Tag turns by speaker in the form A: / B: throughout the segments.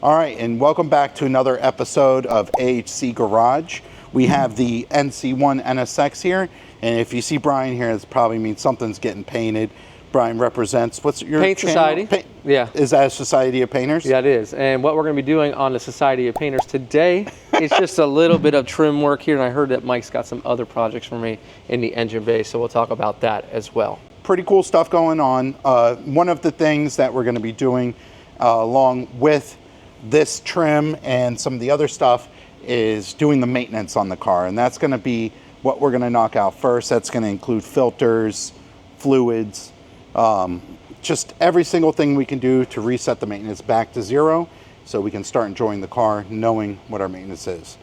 A: All right, and welcome back to another episode of AHC Garage. We have the NC1 NSX here, and if you see Brian here, it probably means something's getting painted. Brian represents, what's your
B: Paint
A: channel?
B: Society. Yeah.
A: Is that a Society of Painters?
B: Yeah, it is. And what we're going to be doing on the Society of Painters today is just a little bit of trim work here, and I heard that Mike's got some other projects for me in the engine bay, so we'll talk about that as well.
A: Pretty cool stuff going on. One of the things that we're going to be doing along with this trim and some of the other stuff is doing the maintenance on the car, and that's going to be what we're going to knock out first. That's going to include filters, fluids, just every single thing we can do to reset the maintenance back to zero so we can start enjoying the car knowing what our maintenance is.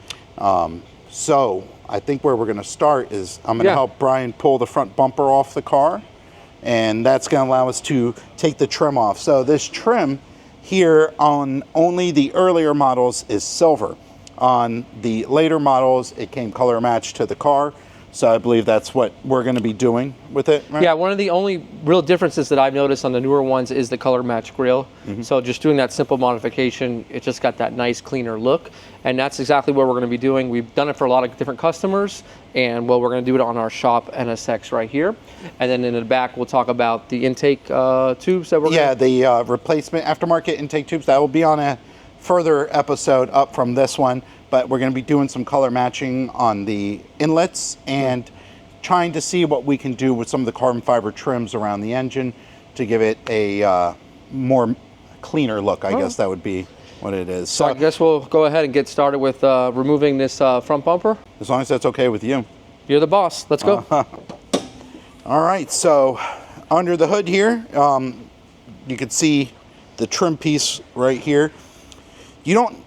A: So I think where we're going to start is I'm going to help Brian pull the front bumper off the car, and that's going to allow us to take the trim off. So this trim here on only the earlier models is silver. On the later models, it came color matched to the car. So I believe that's what we're going to be doing with it, right?
B: Yeah, one of the only real differences that I've noticed on the newer ones is the color match grille. So just doing that simple modification, it just got that nice cleaner look. And that's exactly what we're going to be doing. We've done it for a lot of different customers, and well, we're going to do it on our shop NSX right here. And then in the back, we'll talk about the intake tubes that we're
A: the replacement aftermarket intake tubes. That will be on a further episode up from this one. But we're going to be doing some color matching on the inlets and trying to see what we can do with some of the carbon fiber trims around the engine to give it a more cleaner look. I guess that would be what it is.
B: So I guess we'll go ahead and get started with removing this front bumper.
A: As long as that's okay with you.
B: You're the boss. Let's go.
A: All right, so under the hood here, you can see the trim piece right here. You don't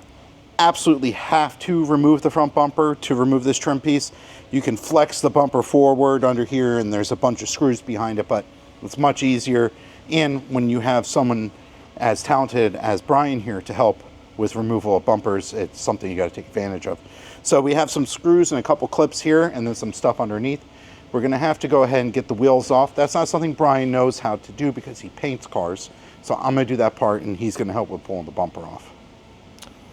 A: absolutely have to remove the front bumper to remove this trim piece. You can flex the bumper forward under here, and there's a bunch of screws behind it, but it's much easier. And when you have someone as talented as Brian here to help with removal of bumpers, it's something you got to take advantage of. So we have some screws and a couple clips here, and then some stuff underneath. We're going to have to go ahead and get the wheels off. That's not something Brian knows how to do because he paints cars. So I'm going to do that part, and he's going to help with pulling the bumper off.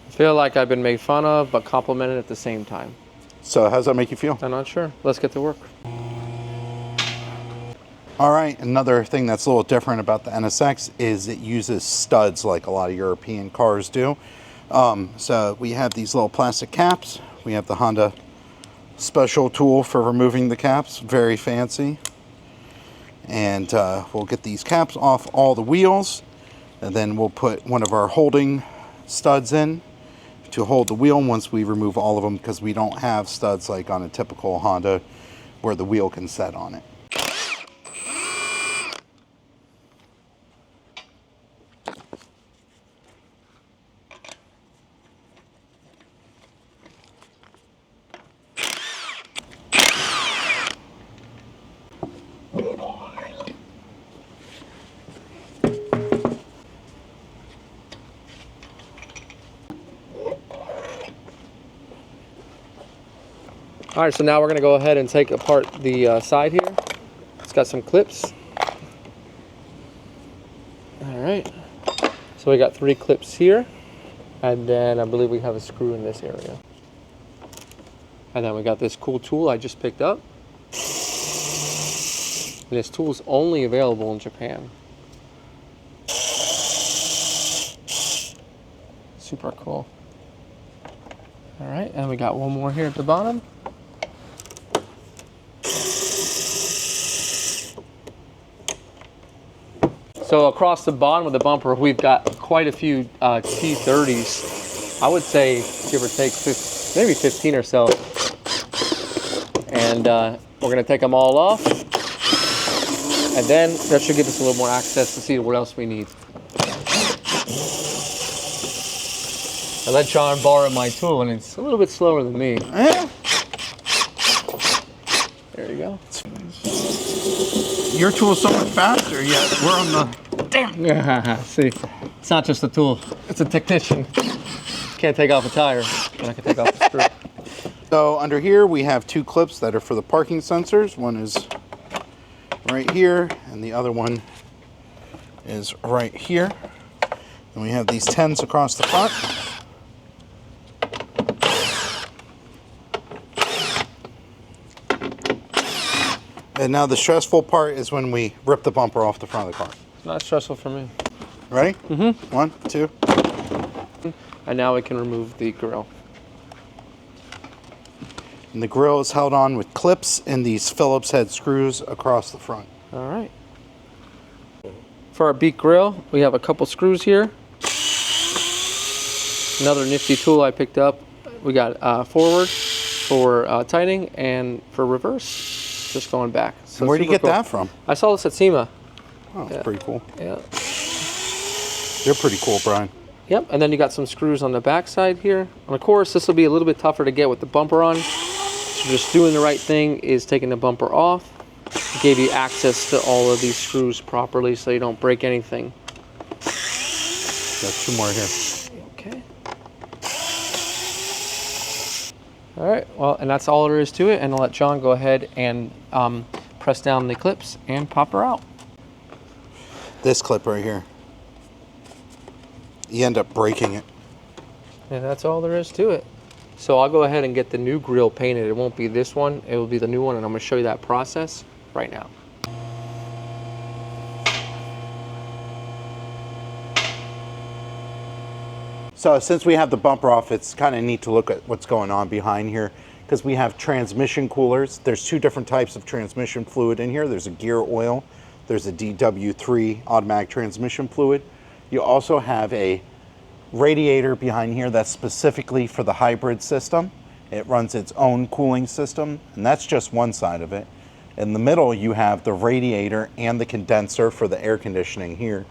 B: Feel like I've been made fun of, but complimented at the same time.
A: So how does that make you feel?
B: I'm not sure. Let's get to work.
A: All right, another thing that's a little different about the NSX is it uses studs like a lot of European cars do. So we have these little plastic caps. We have the Honda special tool for removing the caps, very fancy. And we'll get these caps off all the wheels, and then we'll put one of our holding studs in to hold the wheel once we remove all of them, because we don't have studs like on a typical Honda where the wheel can set on it.
B: All right, so now we're going to go ahead and take apart the side here. It's got some clips. All right, so we got 3 clips here, and then I believe we have a screw in this area. And then we got this cool tool I just picked up. And this tool is only available in Japan. Super cool. All right, and we got one more here at the bottom. So across the bottom of the bumper, we've got quite a few T30s. I would say, give or take, maybe 15 or so. And we're going to take them all off. And then that should give us a little more access to see what else we need. I let John borrow my tool, and it's a little bit slower than me.
A: Yeah.
B: There you go.
A: Your tool's so much faster, yet we're on the...
B: Damn! See, it's not just a tool, it's a technician. Can't take off a tire, and I can take off a screw.
A: So under here we have 2 clips that are for the parking sensors. One is right here, and the other one is right here. And we have these 10s across the front. And now the stressful part is when we rip the bumper off the front of the car.
B: It's not stressful for me.
A: Ready? Mm-hmm. 1, 2.
B: And now we can remove the grill.
A: And the grill is held on with clips and these Phillips head screws across the front.
B: All right. For our beak grill, we have a couple screws here. Another nifty tool I picked up. We got forward for tightening and for reverse, just going back. So
A: and where did you get
B: cool.
A: that from?
B: I saw this at SEMA.
A: Oh, that's pretty cool.
B: Yeah.
A: They're pretty cool, Brian.
B: Yep, and then you got some screws on the back side here. And of course, this will be a little bit tougher to get with the bumper on. So just doing the right thing is taking the bumper off. It gave you access to all of these screws properly so you don't break anything.
A: Got 2 more here.
B: Okay. All right, well, and that's all there is to it. And I'll let John go ahead and press down the clips and pop her out.
A: This clip right here. You end up breaking it.
B: And that's all there is to it. So I'll go ahead and get the new grill painted. It won't be this one, it will be the new one, and I'm gonna show you that process right now.
A: So since we have the bumper off, it's kind of neat to look at what's going on behind here, because we have transmission coolers. There's 2 different types of transmission fluid in here. There's a gear oil, there's a DW3 automatic transmission fluid. You also have a radiator behind here that's specifically for the hybrid system. It runs its own cooling system, and that's just one side of it. In the middle, you have the radiator and the condenser for the air conditioning here.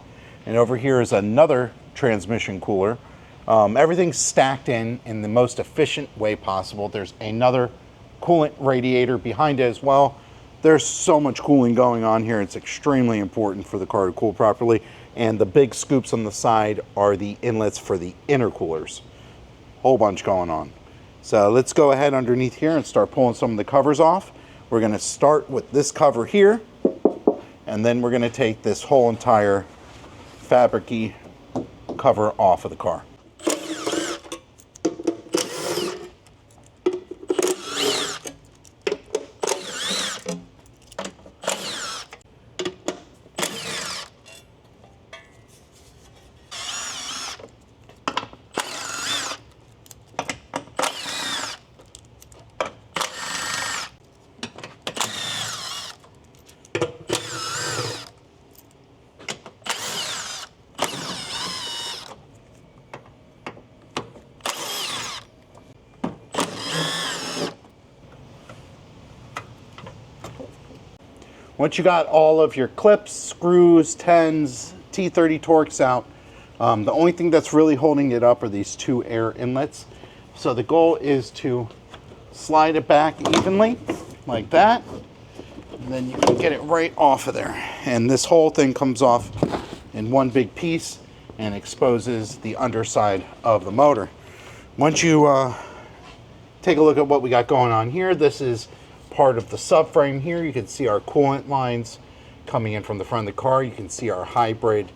A: And over here is another transmission cooler. Everything's stacked in the most efficient way possible. There's another coolant radiator behind it as well. There's so much cooling going on here. It's extremely important for the car to cool properly. And the big scoops on the side are the inlets for the intercoolers. Whole bunch going on. So let's go ahead underneath here and start pulling some of the covers off. We're gonna start with this cover here, and then we're gonna take this whole entire fabric-y cover off of the car. Once you got all of your clips, screws, 10s, T30 Torx out, the only thing that's really holding it up are these 2 air inlets. So the goal is to slide it back evenly, like that, and then you can get it right off of there. And this whole thing comes off in one big piece and exposes the underside of the motor. Once you take a look at what we got going on here, this is part of the subframe here. You can see our coolant lines coming in from the front of the car. You can see our hybrid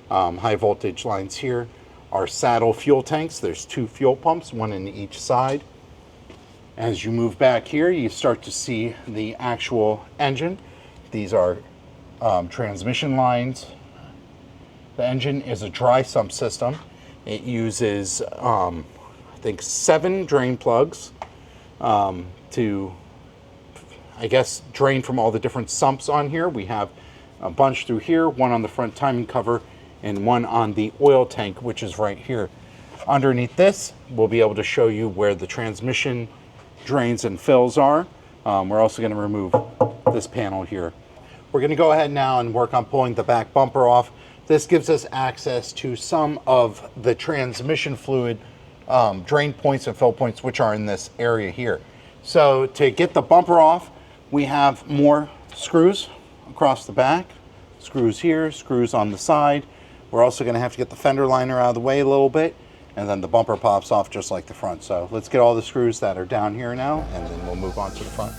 A: high voltage lines here. Our saddle fuel tanks, there's 2 fuel pumps, 1 in each side. As you move back here, you start to see the actual engine. These are transmission lines. The engine is a dry sump system. It uses, I think, 7 drain plugs to, I guess, drain from all the different sumps on here. We have a bunch through here, 1 on the front timing cover and 1 on the oil tank, which is right here. Underneath this, we'll be able to show you where the transmission drains and fills are. We're also going to remove this panel here. We're going to go ahead now and work on pulling the back bumper off. This gives us access to some of the transmission fluid drain points and fill points, which are in this area here. So to get the bumper off, we have more screws across the back, screws here, screws on the side. We're also going to have to get the fender liner out of the way a little bit, and then the bumper pops off just like the front. So let's get all the screws that are down here now, and then we'll move on to the front.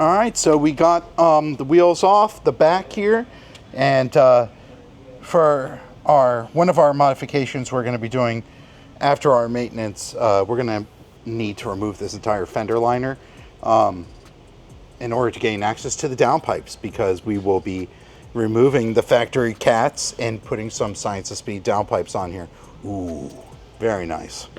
A: All right, so we got the wheels off the back here, and for one of our modifications we're going to be doing after our maintenance, we're going to need to remove this entire fender liner in order to gain access to the downpipes, because we will be removing the factory cats and putting some Science of Speed downpipes on here. Ooh, very nice.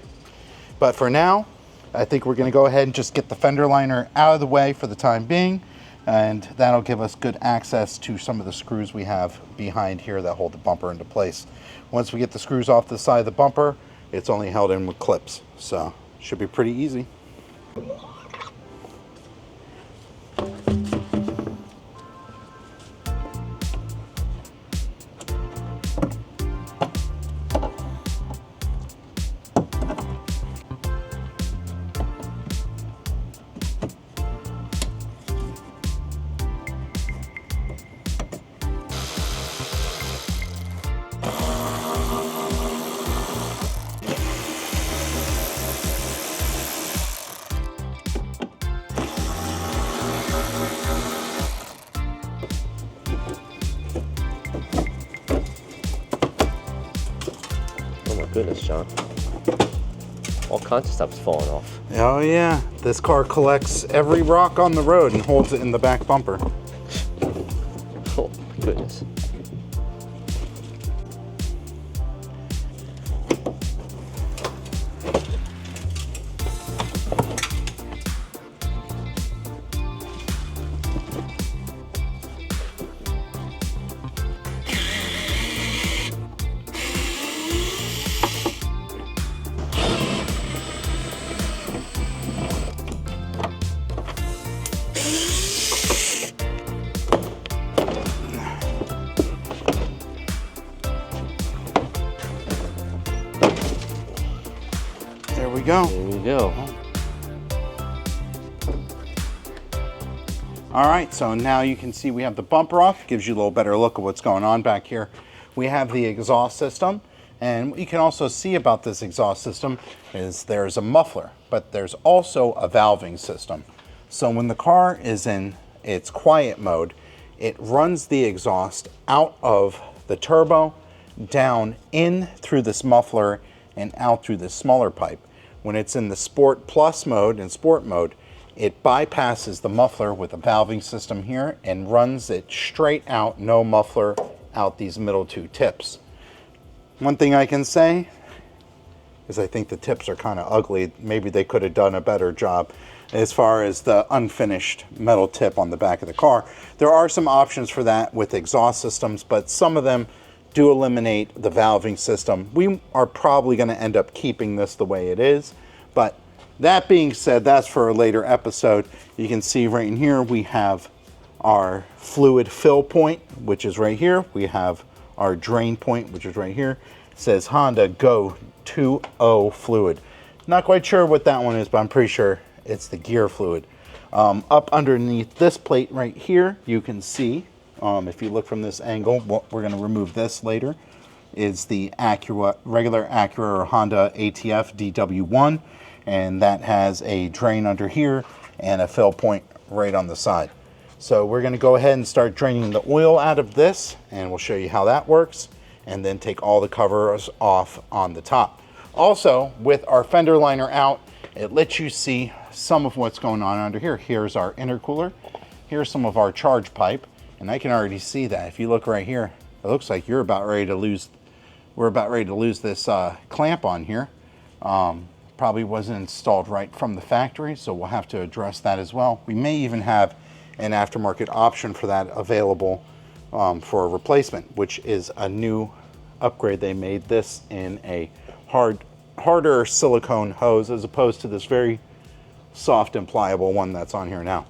A: But for now, I think we're going to go ahead and just get the fender liner out of the way for the time being, and that'll give us good access to some of the screws we have behind here that hold the bumper into place. Once we get the screws off the side of the bumper, it's only held in with clips, so should be pretty easy.
C: Goodness, John. All kinds of stuff's falling off.
A: Oh yeah, this car collects every rock on the road and holds it in the back bumper.
C: Oh my goodness.
A: There we go.
C: There we go.
A: All right, so now you can see we have the bumper off. Gives you a little better look at what's going on back here. We have the exhaust system, and what you can also see about this exhaust system is there's a muffler, but there's also a valving system. So when the car is in its quiet mode, it runs the exhaust out of the turbo, down in through this muffler, and out through this smaller pipe. When it's in the Sport Plus mode and Sport mode, it bypasses the muffler with a valving system here and runs it straight out, no muffler, out these middle two tips. One thing I can say is I think the tips are kind of ugly. Maybe they could have done a better job as far as the unfinished metal tip on the back of the car. There are some options for that with exhaust systems, but some of them do eliminate the valving system. We are probably going to end up keeping this the way it is, but that being said, that's for a later episode. You can see right in here we have our fluid fill point, which is right here. We have our drain point, which is right here. It says Honda Go 2.0 fluid. Not quite sure what that one is, but I'm pretty sure it's the gear fluid. Up underneath this plate right here, you can see, if you look from this angle, we're going to remove this later, is the Acura, regular Acura or Honda ATF DW1, and that has a drain under here and a fill point right on the side. So we're going to go ahead and start draining the oil out of this, and we'll show you how that works, and then take all the covers off on the top. Also, with our fender liner out, it lets you see some of what's going on under here. Here's our intercooler. Here's some of our charge pipe, and I can already see that. If you look right here, it looks like we're about ready to lose this clamp on here. Probably wasn't installed right from the factory, so we'll have to address that as well. We may even have an aftermarket option for that available for a replacement, which is a new upgrade. They made this in a harder silicone hose as opposed to this very soft and pliable one that's on here now.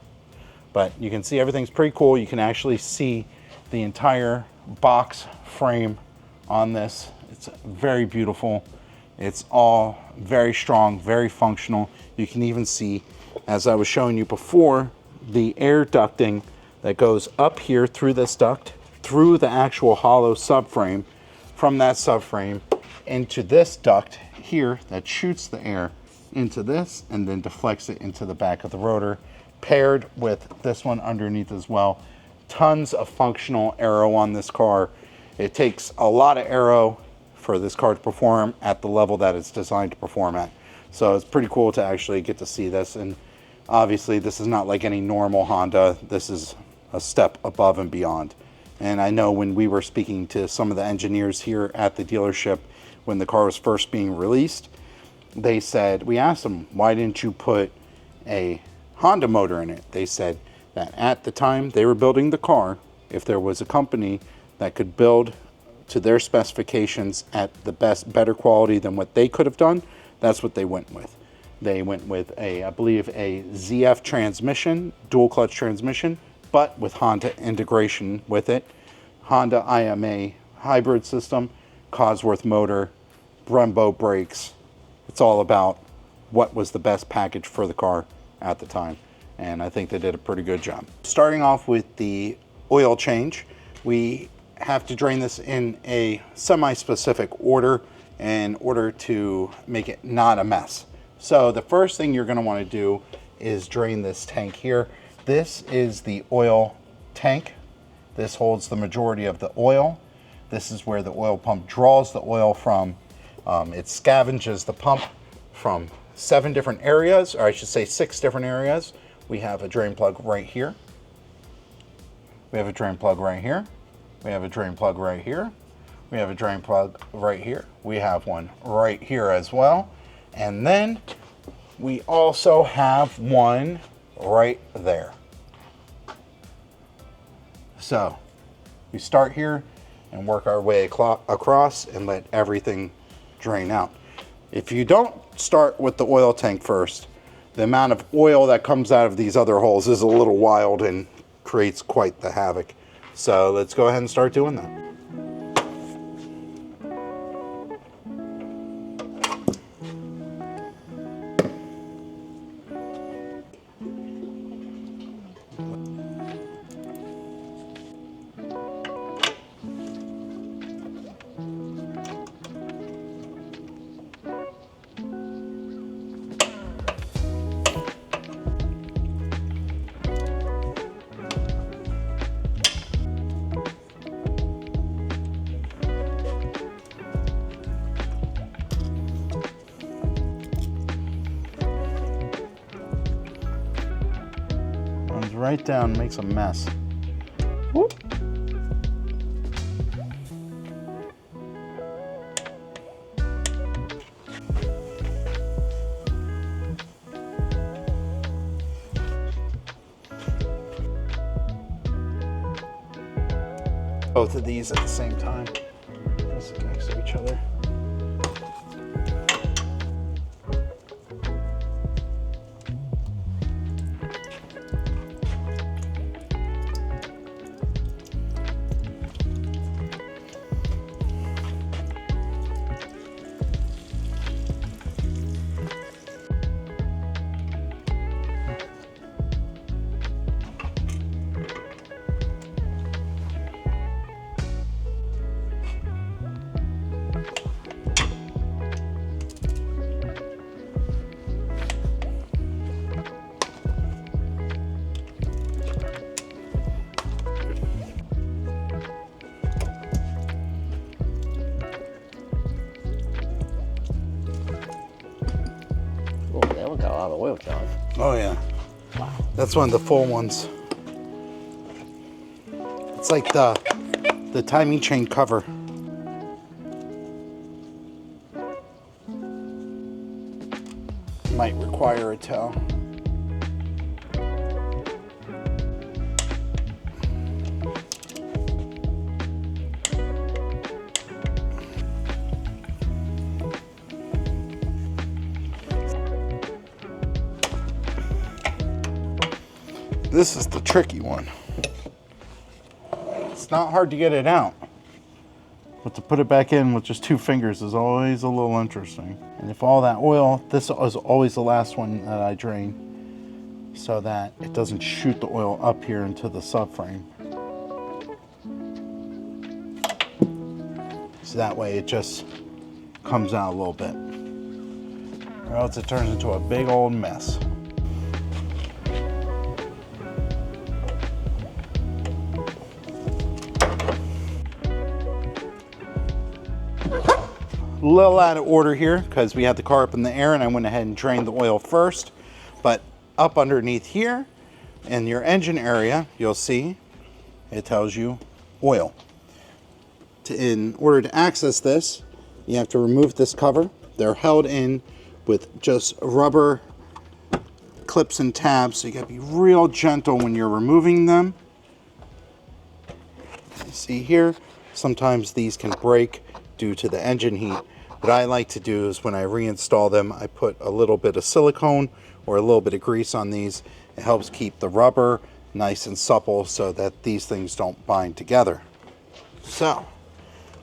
A: But you can see everything's pretty cool. You can actually see the entire box frame on this. It's very beautiful. It's all very strong, very functional. You can even see, as I was showing you before, the air ducting that goes up here through this duct, through the actual hollow subframe, from that subframe into this duct here that shoots the air into this and then deflects it into the back of the rotor, paired with this one underneath as well. Tons of functional aero on this car. It takes a lot of aero for this car to perform at the level that it's designed to perform at. So it's pretty cool to actually get to see this. And obviously this is not like any normal Honda. This is a step above and beyond. And I know when we were speaking to some of the engineers here at the dealership when the car was first being released, they said, we asked them, why didn't you put a Honda motor in it? They said that at the time they were building the car, if there was a company that could build to their specifications at the better quality than what they could have done, that's what they went with. They went with I believe a ZF transmission, dual clutch transmission, but with Honda integration with it. Honda IMA hybrid system, Cosworth motor, Brembo brakes. It's all about what was the best package for the car at the time. And I think they did a pretty good job. Starting off with the oil change, we have to drain this in a semi-specific order in order to make it not a mess. So the first thing you're going to want to do is drain this tank here. This is the oil tank. This holds the majority of the oil. This is where the oil pump draws the oil from. It scavenges the pump from 7 different areas, or I should say 6 different areas. We have a drain plug right here. We have a drain plug right here. We have a drain plug right here. We have a drain plug right here. We have one right here as well. And then we also have one right there. So we start here and work our way across and let everything drain out. If you don't start with the oil tank first, the amount of oil that comes out of these other holes is a little wild and creates quite the havoc. So let's go ahead and start doing that. Runs right down, makes a mess. Whoop. Both of these at the same time, just next to each other.
C: Got a lot of oil, John.
A: Oh yeah. Wow. That's one of the full ones. It's like the timing chain cover. Might require a tow. This is the tricky one. It's not hard to get it out, but to put it back in with just 2 fingers is always a little interesting. And if all that oil, this is always the last one that I drain so that it doesn't shoot the oil up here into the subframe. So that way it just comes out a little bit, or else it turns into a big old mess. A little out of order here because we had the car up in the air and I went ahead and drained the oil first. But up underneath here in your engine area, you'll see it tells you oil. In order to access this, you have to remove this cover. They're held in with just rubber clips and tabs, so you gotta be real gentle when you're removing them. You see here, sometimes these can break due to the engine heat. What I like to do is when I reinstall them, I put a little bit of silicone or a little bit of grease on these. It helps keep the rubber nice and supple so that these things don't bind together. So,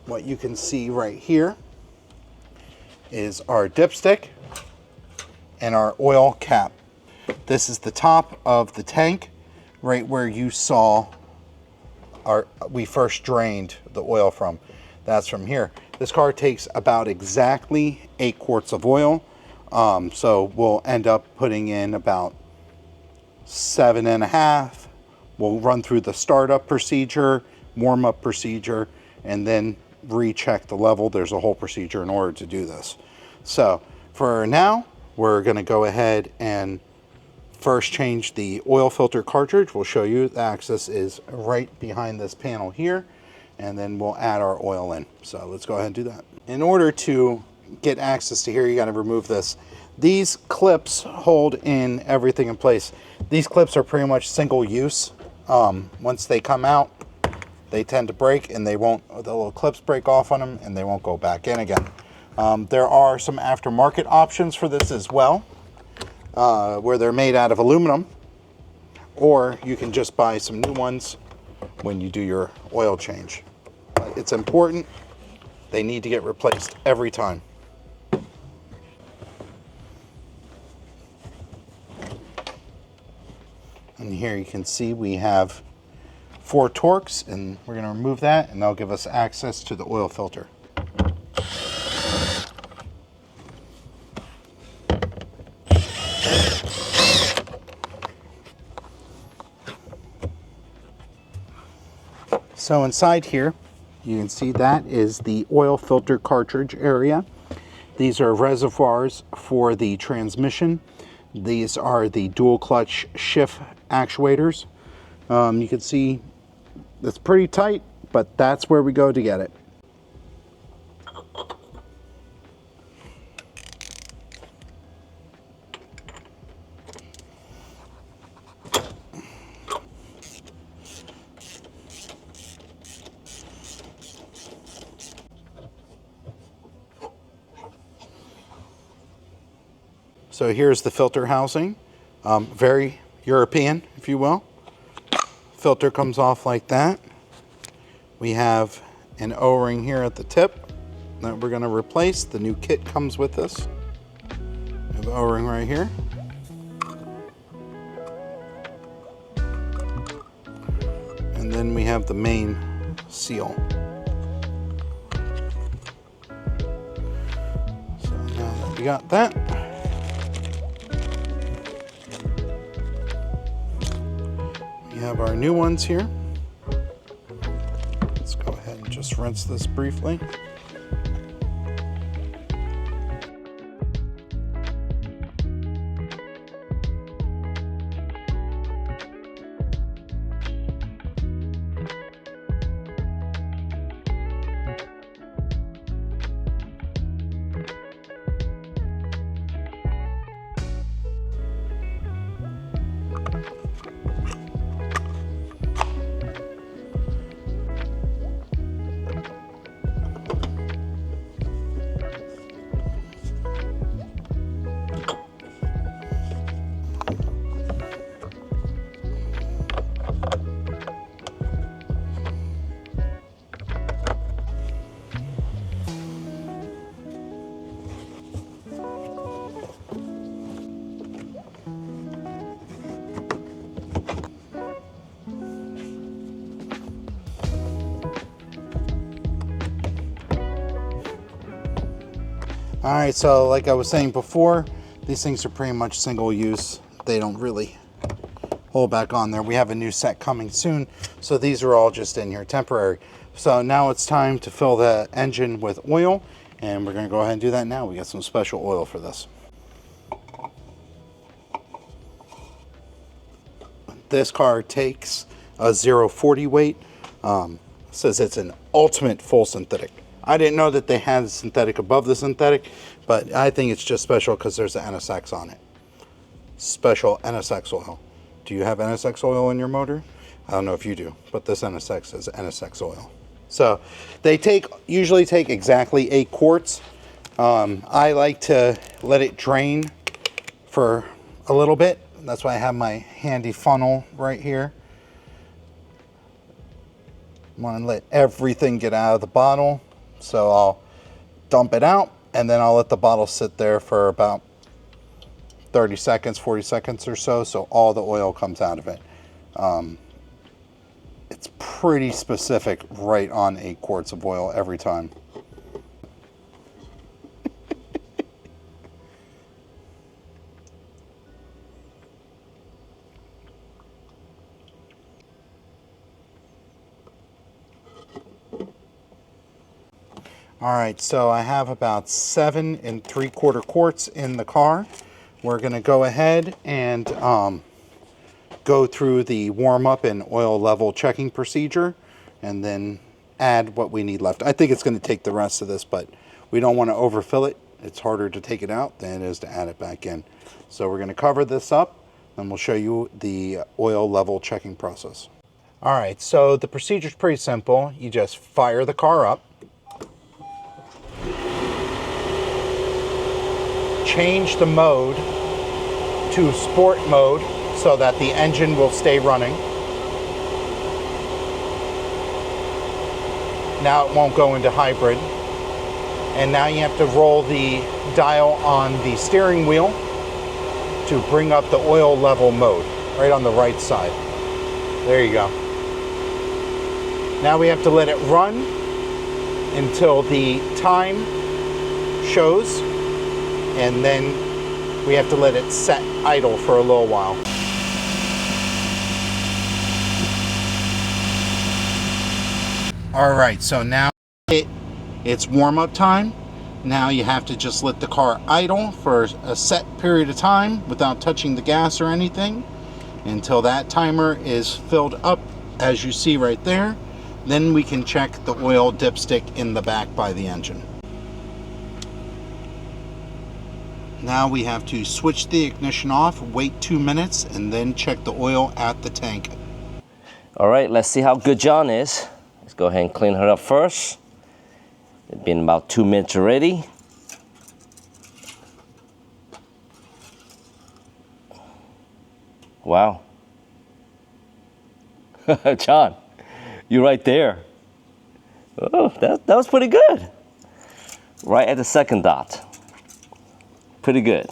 A: what you can see right here is our dipstick and our oil cap. This is the top of the tank, right where you saw we first drained the oil from. That's from here. This car takes about exactly 8 quarts of oil. So we'll end up putting in about 7.5. We'll run through the startup procedure, warm-up procedure, and then recheck the level. There's a whole procedure in order to do this. So for now, we're going to go ahead and first change the oil filter cartridge. We'll show you the access is right behind this panel here, and then we'll add our oil in. So let's go ahead and do that. In order to get access to here, you got to remove this. These clips hold in everything in place. These clips are pretty much single use. Once they come out, they tend to break, and they won't, the little clips break off on them and they won't go back in again. There are some aftermarket options for this as well, where they're made out of aluminum, or you can just buy some new ones when you do your oil change. But it's important, they need to get replaced every time. And here you can see we have 4 Torques, and we're going to remove that, and they'll give us access to the oil filter. So inside here, you can see that is the oil filter cartridge area. These are reservoirs for the transmission. These are the dual clutch shift actuators. You can see it's pretty tight, but that's where we go to get it. So here's the filter housing, very European, if you will. Filter comes off like that. We have an O-ring here at the tip that we're going to replace. The new kit comes with this. We have an O-ring right here. And then we have the main seal. So now that we got that, we have our new ones here. Let's go ahead and just rinse this briefly. All right, so like I was saying before, these things are pretty much single use. They don't really hold back on there. We have a new set coming soon, so these are all just in here temporary. So now it's time to fill the engine with oil, And we're going to go ahead and do that now. We got some special oil for this. This car takes a 040 weight. Says it's an ultimate full synthetic. I didn't know that they had synthetic above the synthetic, but I think it's just special because there's an NSX on it. Special NSX oil. Do you have NSX oil in your motor? I don't know if you do, but this NSX is NSX oil. So they usually take exactly 8 quarts. I like to let it drain for a little bit. That's why I have my handy funnel right here. I want to let everything get out of the bottle. So I'll dump it out, and then I'll let the bottle sit there for about 30 seconds, 40 seconds or so, so all the oil comes out of it. It's pretty specific, right on 8 quarts of oil every time. All right, so I have about 7 3/4 quarts in the car. We're gonna go ahead and go through the warm up and oil level checking procedure and then add what we need left. I think it's gonna take the rest of this, but we don't wanna overfill it. It's harder to take it out than it is to add it back in. So we're gonna cover this up and we'll show you the oil level checking process. All right, so the procedure is pretty simple. You just fire the car up, change the mode to sport mode so that the engine will stay running. Now it won't go into hybrid. And now you have to roll the dial on the steering wheel to bring up the oil level mode, right on the right side. There you go. Now we have to let it run until the time shows, and then we have to let it set idle for a little while. All right, so now it's warm-up time. Now you have to just let the car idle for a set period of time without touching the gas or anything until that timer is filled up, as you see right there. Then we can check the oil dipstick in the back by the engine. Now we have to switch the ignition off, wait 2 minutes, and then check the oil at the tank.
C: All right, let's see how good John is. Let's go ahead and clean her up first. It's been about 2 minutes already. Wow. John, you're right there. Oh, that was pretty good. Right at the second dot. Pretty good.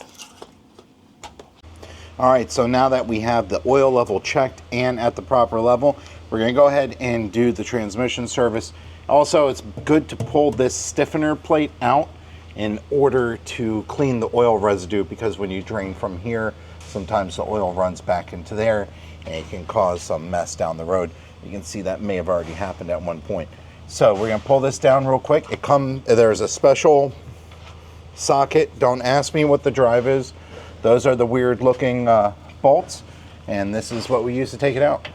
A: All right, so now that we have the oil level checked and at the proper level, we're gonna go ahead and do the transmission service. Also, it's good to pull this stiffener plate out in order to clean the oil residue, because when you drain from here, sometimes the oil runs back into there and it can cause some mess down the road. You can see that may have already happened at one point. So we're gonna pull this down real quick. There's a special socket. Don't ask me what the drive is. Those are the weird looking bolts, and this is what we use to take it out.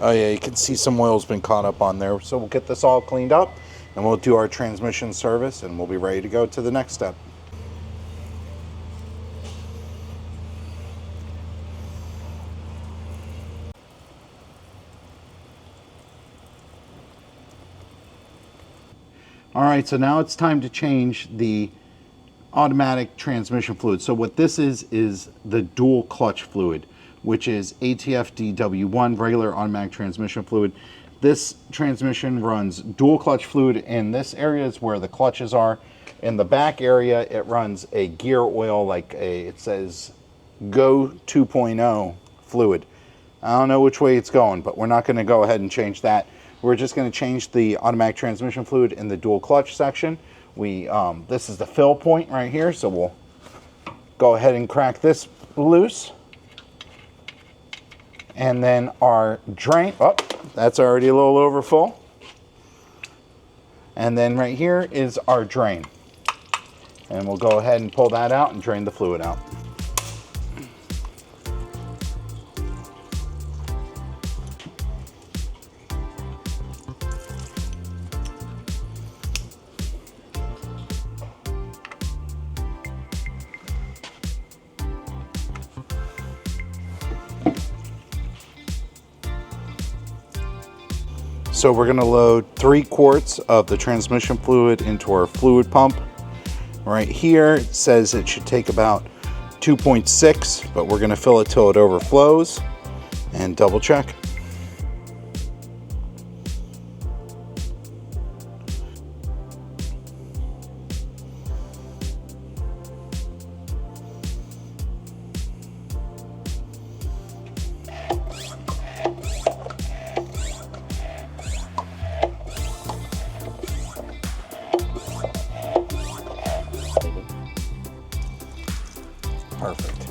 A: Oh yeah, you can see some oil's been caught up on there. So we'll get this all cleaned up and we'll do our transmission service and we'll be ready to go to the next step. All right, so now it's time to change the automatic transmission fluid. So what this is the dual clutch fluid, which is ATF DW1, regular automatic transmission fluid. This transmission runs dual clutch fluid. In this area is where the clutches are. In the back area, it runs a gear oil, it says Go 2.0 fluid. I don't know which way it's going, but we're not gonna go ahead and change that. We're just gonna change the automatic transmission fluid in the dual clutch section. This is the fill point right here, so we'll go ahead and crack this loose. And then our drain, oh, that's already a little overfull. And then right here is our drain. And we'll go ahead and pull that out and drain the fluid out. So we're gonna load 3 quarts of the transmission fluid into our fluid pump. Right here, it says it should take about 2.6, but we're gonna fill it till it overflows and double check. Perfect.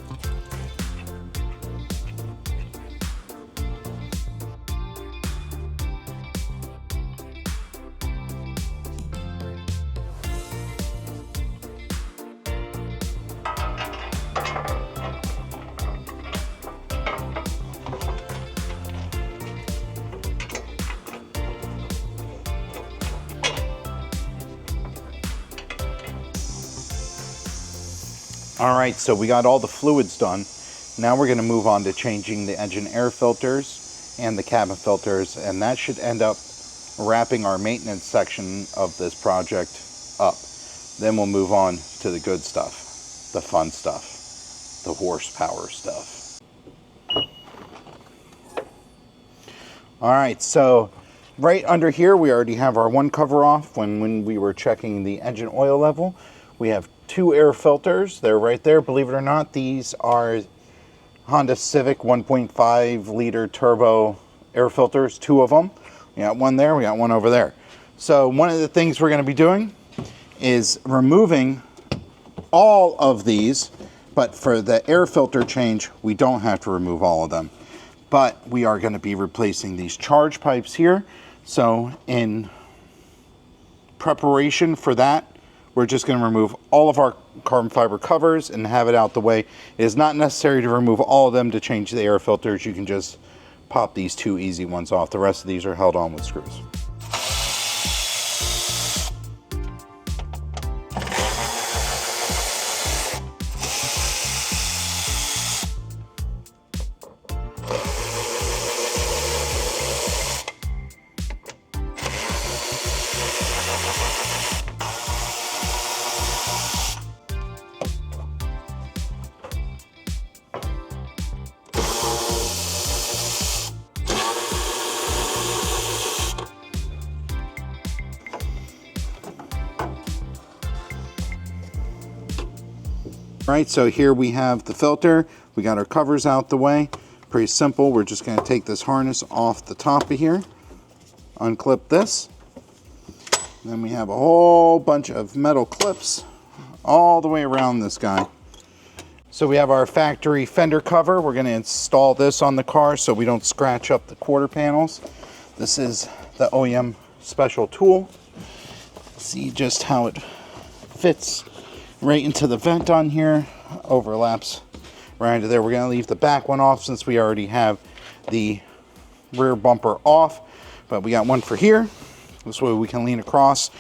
A: All right, so we got all the fluids done. Now we're gonna move on to changing the engine air filters and the cabin filters, and that should end up wrapping our maintenance section of this project up. Then we'll move on to the good stuff, the fun stuff, the horsepower stuff. All right, so right under here, we already have our one cover off when we were checking the engine oil level. We have 2 air filters. They're right there. Believe it or not, these are Honda Civic 1.5 liter turbo air filters, 2 of them. We got one there, we got one over there. So one of the things we're going to be doing is removing all of these, but for the air filter change, we don't have to remove all of them. But we are going to be replacing these charge pipes here. So in preparation for that, we're just going to remove all of our carbon fiber covers and have it out the way. It is not necessary to remove all of them to change the air filters. You can just pop these 2 easy ones off. The rest of these are held on with screws. Right, so here we have the filter. We got our covers out the way. Pretty simple. We're just going to take this harness off the top of here, unclip this. Then we have a whole bunch of metal clips all the way around this guy. So we have our factory fender cover. We're going to install this on the car so we don't scratch up the quarter panels. This is the OEM special tool. See just how it fits right into the vent on here, overlaps right into there. We're going to leave the back one off since we already have the rear bumper off, but we got one for here. This way we can lean across.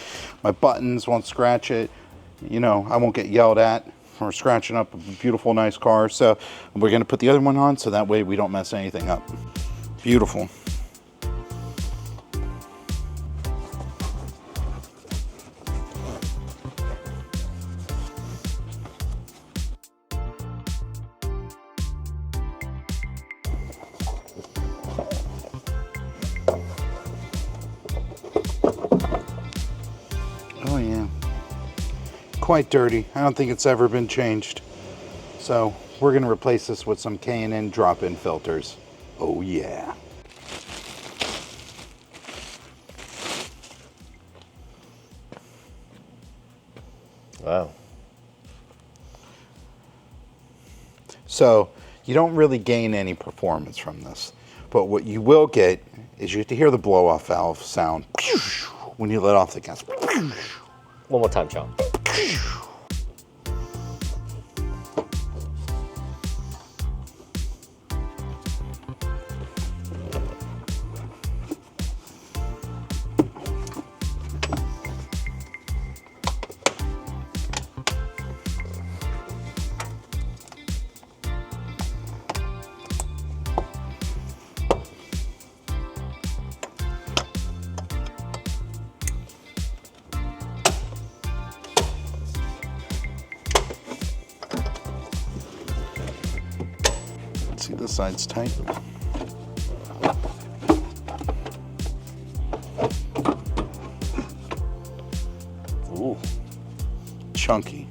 A: My buttons won't scratch it. You know, I won't get yelled at for scratching up a beautiful, nice car. So we're going to put the other one on so that way we don't mess anything up. Beautiful. Oh yeah, quite dirty. I don't think it's ever been changed. So we're going to replace this with some K&N drop-in filters. Oh yeah.
C: Wow.
A: So you don't really gain any performance from this. But what you will get is you get to hear the blow-off valve sound when you let off the gas.
C: One more time, Sean.
A: See, this side's tight.
C: Ooh.
A: Chunky.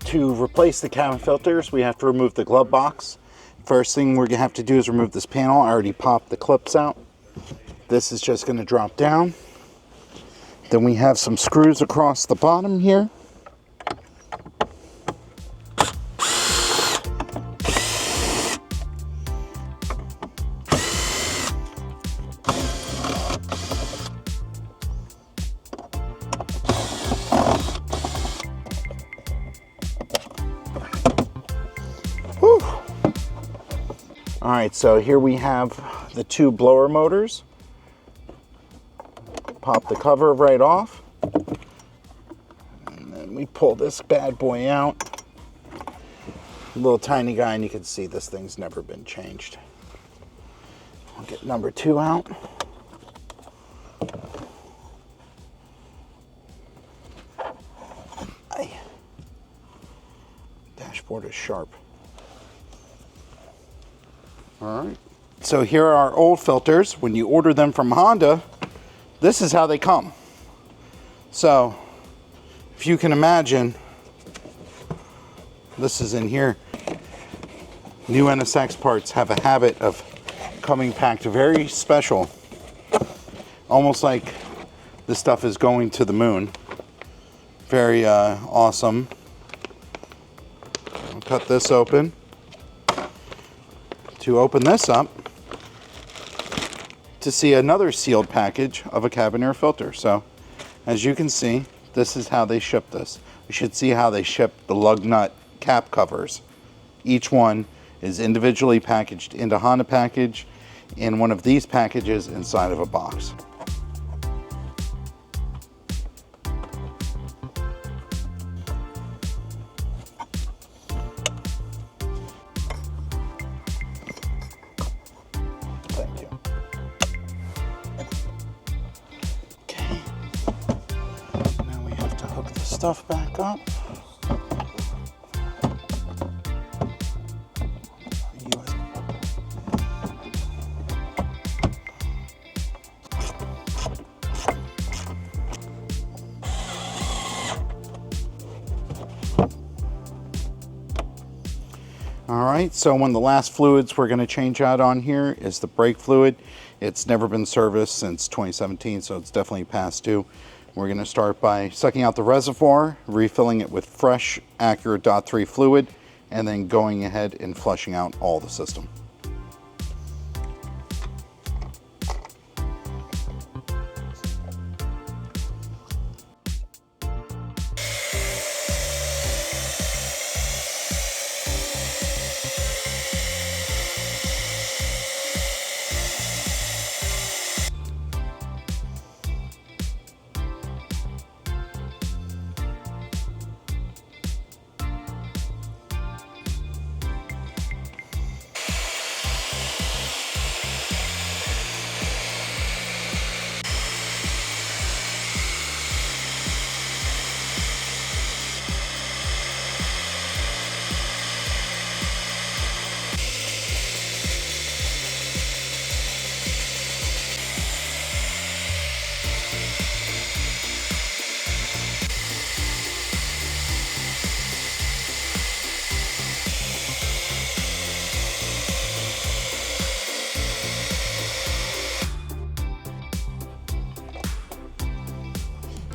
A: To replace the cabin filters, we have to remove the glove box. First thing we're gonna have to do is remove this panel. I already popped the clips out. This is just gonna drop down. Then we have some screws across the bottom here. All right, so here we have the two blower motors. Pop the cover right off. And then we pull this bad boy out. Little tiny guy, and you can see this thing's never been changed. I'll get number 2 out. Dashboard is sharp. All right. So here are our old filters. When you order them from Honda, this is how they come. So if you can imagine, this is in here. New NSX parts have a habit of coming packed very special. Almost like this stuff is going to the moon. Very awesome. I'll cut this open. To open this up, to see another sealed package of a cabin air filter. So as you can see, this is how they ship this. You should see how they ship the lug nut cap covers. Each one is individually packaged into Honda package in one of these packages inside of a box. Stuff back up. All right, so one of the last fluids we're going to change out on here is the brake fluid. It's never been serviced since 2017, so it's definitely past due. We're going to start by sucking out the reservoir, refilling it with fresh Acura .3 fluid, and then going ahead and flushing out all the system.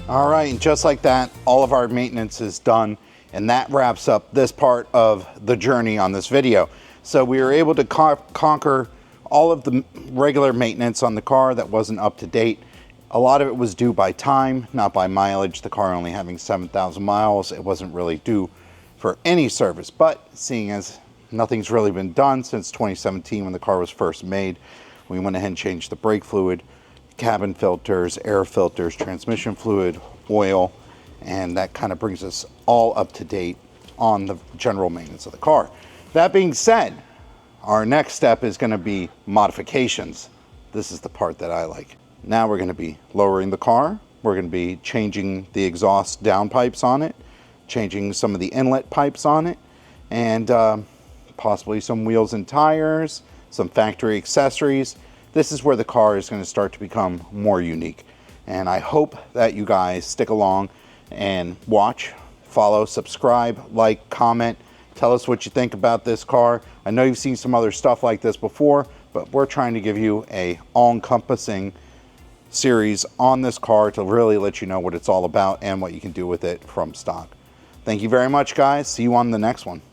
A: All right, and just like that, all of our maintenance is done, and that wraps up this part of the journey on this video. So we were able to conquer all of the regular maintenance on the car that wasn't up to date. A lot of it was due by time, not by mileage. The car only having 7,000 miles, it wasn't really due for any service. But seeing as nothing's really been done since 2017 when the car was first made, we went ahead and changed the brake fluid, cabin filters, air filters, transmission fluid, oil, and that kind of brings us all up to date on the general maintenance of the car. That being said, our next step is going to be modifications. This is the part that I like. Now we're going to be lowering the car. We're going to be changing the exhaust downpipes on it, changing some of the inlet pipes on it, and possibly some wheels and tires, some factory accessories. This is where the car is going to start to become more unique. And I hope that you guys stick along and watch, follow, subscribe, like, comment, tell us what you think about this car. I know you've seen some other stuff like this before, but we're trying to give you a all-encompassing series on this car to really let you know what it's all about and what you can do with it from stock. Thank you very much, guys. See you on the next one.